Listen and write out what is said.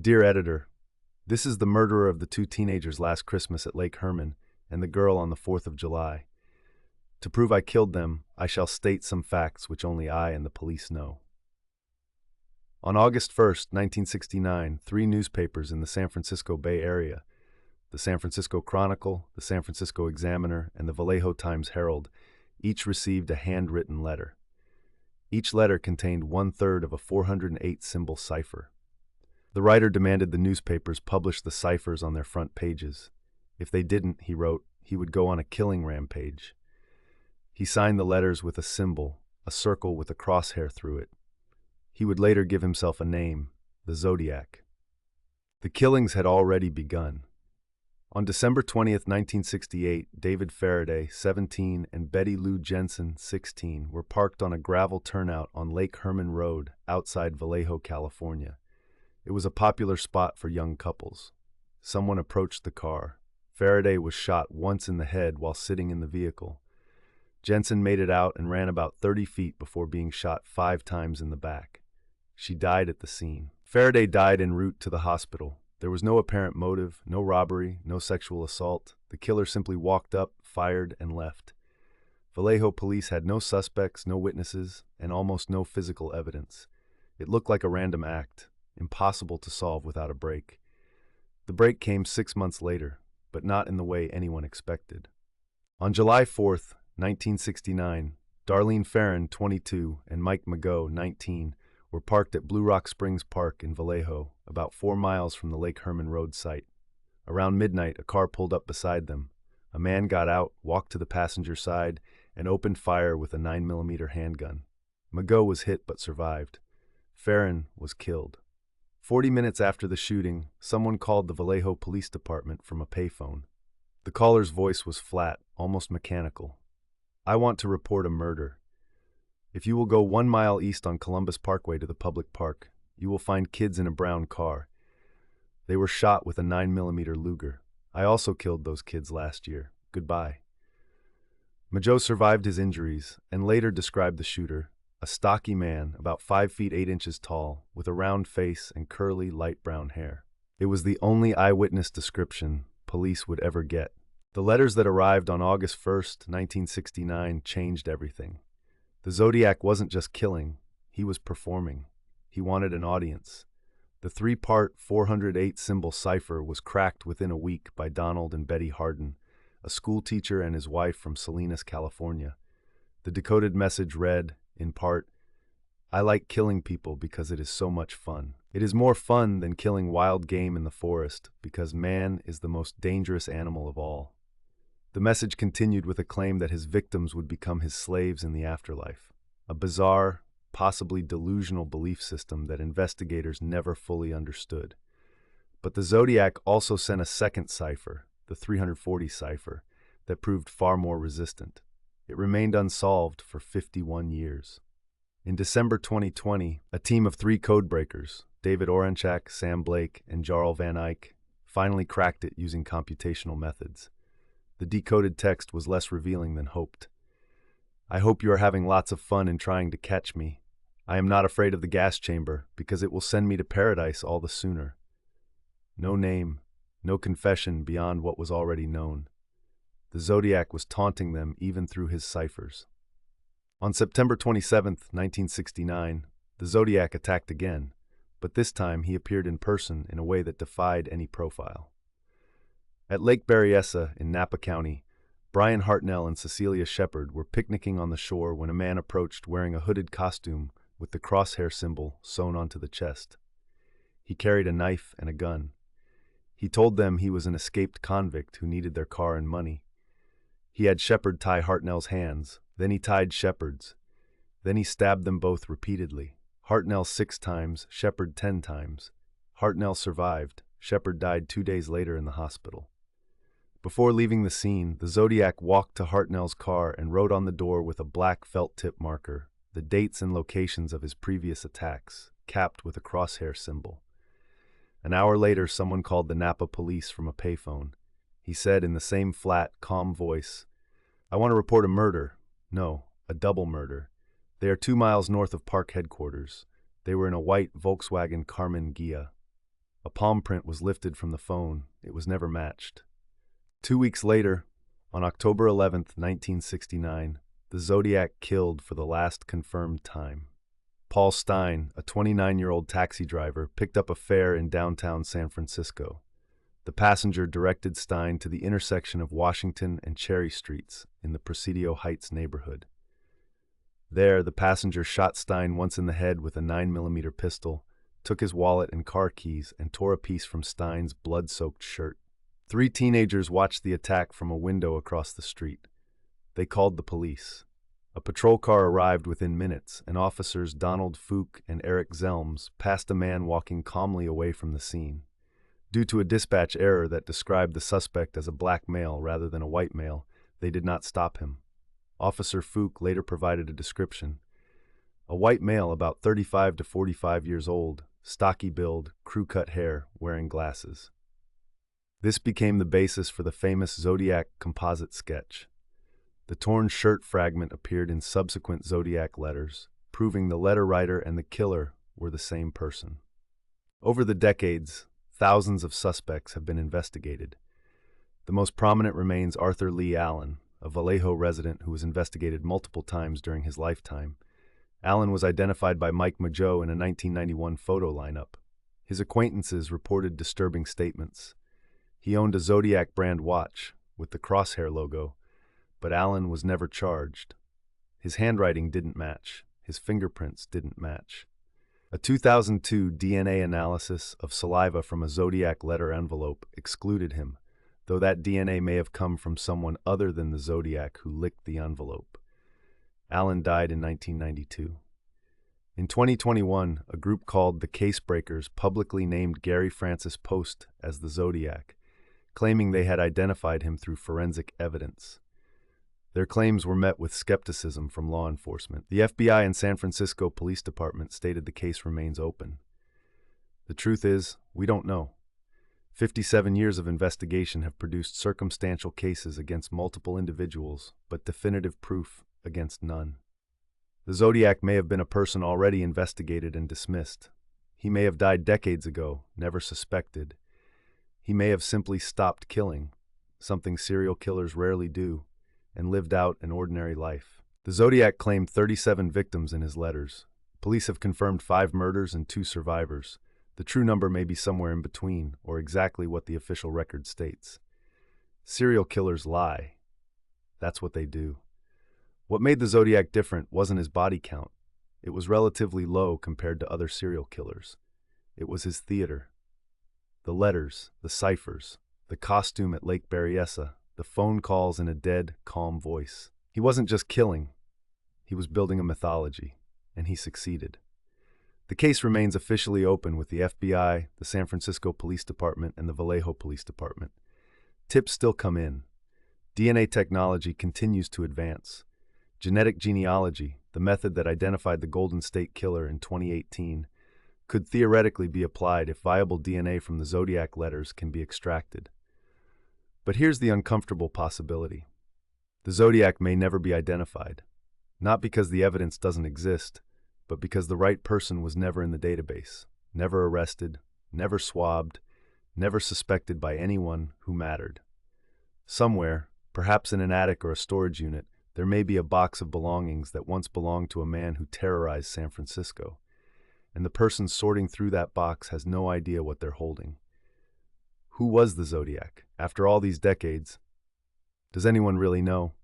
Dear editor, this is the murderer of the two teenagers last Christmas at Lake Herman and the girl on the 4th of July. To prove I killed them, I shall state some facts which only I and the police know. On August 1st, 1969, three newspapers in the San Francisco Bay Area, the San Francisco Chronicle, the San Francisco Examiner, and the Vallejo Times-Herald, each received a handwritten letter. Each letter contained 1/3 of a 408-symbol cipher. The writer demanded the newspapers publish the ciphers on their front pages. If they didn't, he wrote, he would go on a killing rampage. He signed the letters with a symbol, a circle with a crosshair through it. He would later give himself a name, the Zodiac. The killings had already begun. On December 20th, 1968, David Faraday, 17, and Betty Lou Jensen, 16, were parked on a gravel turnout on Lake Herman Road outside Vallejo, California. It was a popular spot for young couples. Someone approached the car. Faraday was shot once in the head while sitting in the vehicle. Jensen made it out and ran about 30 feet before being shot 5 times in the back. She died at the scene. Faraday died en route to the hospital. There was no apparent motive, no robbery, no sexual assault. The killer simply walked up, fired, and left. Vallejo police had no suspects, no witnesses, and almost no physical evidence. It looked like a random act, impossible to solve without a break. The break came 6 months later, but not in the way anyone expected. On July 4th, 1969, Darlene Farron, 22, and Mike Mago, 19, were parked at Blue Rock Springs Park in Vallejo, about 4 miles from the Lake Herman Road site. Around midnight, a car pulled up beside them. A man got out, walked to the passenger side, and opened fire with a 9mm handgun. Mago was hit but survived. Farron was killed. 40 minutes after the shooting, someone called the Vallejo Police Department from a payphone. The caller's voice was flat, almost mechanical. "I want to report a murder. If you will go 1 mile east on Columbus Parkway to the public park, you will find kids in a brown car. They were shot with a 9mm Luger. I also killed those kids last year. Goodbye." Mago survived his injuries and later described the shooter, a stocky man, about 5 feet 8 inches tall, with a round face and curly, light brown hair. It was the only eyewitness description police would ever get. The letters that arrived on August 1st, 1969, changed everything. The Zodiac wasn't just killing, he was performing. He wanted an audience. The 3-part 408-symbol cipher was cracked within a week by Donald and Betty Harden, a schoolteacher and his wife from Salinas, California. The decoded message read, in part, "I like killing people because it is so much fun. It is more fun than killing wild game in the forest because man is the most dangerous animal of all." The message continued with a claim that his victims would become his slaves in the afterlife, a bizarre, possibly delusional belief system that investigators never fully understood. But the Zodiac also sent a second cipher, the 340 cipher, that proved far more resistant. It remained unsolved for 51 years. In December 2020, a team of 3 codebreakers, David Oranchak, Sam Blake, and Jarl Van Eyck, finally cracked it using computational methods. The decoded text was less revealing than hoped. "I hope you are having lots of fun in trying to catch me. I am not afraid of the gas chamber because it will send me to paradise all the sooner." No name, no confession beyond what was already known. The Zodiac was taunting them even through his ciphers. On September 27th, 1969, the Zodiac attacked again, but this time he appeared in person in a way that defied any profile. At Lake Berryessa in Napa County, Brian Hartnell and Cecilia Shepard were picnicking on the shore when a man approached wearing a hooded costume with the crosshair symbol sewn onto the chest. He carried a knife and a gun. He told them he was an escaped convict who needed their car and money. He had Shepard tie Hartnell's hands, then he tied Shepard's. Then he stabbed them both repeatedly. Hartnell 6 times, Shepard 10 times. Hartnell survived. Shepard died 2 days later in the hospital. Before leaving the scene, the Zodiac walked to Hartnell's car and wrote on the door with a black felt tip marker the dates and locations of his previous attacks, capped with a crosshair symbol. An hour later, someone called the Napa police from a payphone. He said in the same flat, calm voice, "I want to report a murder. No, a double murder. They are 2 miles north of park headquarters. They were in a white Volkswagen Carmen Ghia." A palm print was lifted from the phone. It was never matched. 2 weeks later, on October 11th, 1969, the Zodiac killed for the last confirmed time. Paul Stein, a 29-year-old taxi driver, picked up a fare in downtown San Francisco. The passenger directed Stein to the intersection of Washington and Cherry Streets in the Presidio Heights neighborhood. There, the passenger shot Stein once in the head with a 9mm pistol, took his wallet and car keys, and tore a piece from Stein's blood-soaked shirt. 3 teenagers watched the attack from a window across the street. They called the police. A patrol car arrived within minutes, and officers Donald Fook and Eric Zelms passed a man walking calmly away from the scene. Due to a dispatch error that described the suspect as a black male rather than a white male, they did not stop him. Officer Fook later provided a description. A white male about 35 to 45 years old, stocky build, crew-cut hair, wearing glasses. This became the basis for the famous Zodiac composite sketch. The torn shirt fragment appeared in subsequent Zodiac letters, proving the letter writer and the killer were the same person. Over the decades, thousands of suspects have been investigated. The most prominent remains Arthur Lee Allen, a Vallejo resident who was investigated multiple times during his lifetime. Allen was identified by Mike Mageau in a 1991 photo lineup. His acquaintances reported disturbing statements. He owned a Zodiac brand watch with the crosshair logo, but Allen was never charged. His handwriting didn't match. His fingerprints didn't match. A 2002 DNA analysis of saliva from a Zodiac letter envelope excluded him, though that DNA may have come from someone other than the Zodiac who licked the envelope. Allen died in 1992. In 2021, a group called the Casebreakers publicly named Gary Francis Post as the Zodiac, claiming they had identified him through forensic evidence. Their claims were met with skepticism from law enforcement. The FBI and San Francisco Police Department stated the case remains open. The truth is, we don't know. 57 years of investigation have produced circumstantial cases against multiple individuals, but definitive proof against none. The Zodiac may have been a person already investigated and dismissed. He may have died decades ago, never suspected. He may have simply stopped killing, something serial killers rarely do, and lived out an ordinary life. The Zodiac claimed 37 victims in his letters. Police have confirmed 5 murders and 2 survivors. The true number may be somewhere in between, or exactly what the official record states. Serial killers lie. That's what they do. What made the Zodiac different wasn't his body count. It was relatively low compared to other serial killers. It was his theater. The letters, the ciphers, the costume at Lake Berryessa, the phone calls in a dead, calm voice. He wasn't just killing. He was building a mythology, and he succeeded. The case remains officially open with the FBI, the San Francisco Police Department, and the Vallejo Police Department. Tips still come in. DNA technology continues to advance. Genetic genealogy, the method that identified the Golden State Killer in 2018, could theoretically be applied if viable DNA from the Zodiac letters can be extracted. But here's the uncomfortable possibility. The Zodiac may never be identified, not because the evidence doesn't exist, but because the right person was never in the database, never arrested, never swabbed, never suspected by anyone who mattered. Somewhere, perhaps in an attic or a storage unit, there may be a box of belongings that once belonged to a man who terrorized San Francisco, and the person sorting through that box has no idea what they're holding. Who was the Zodiac? After all these decades, does anyone really know?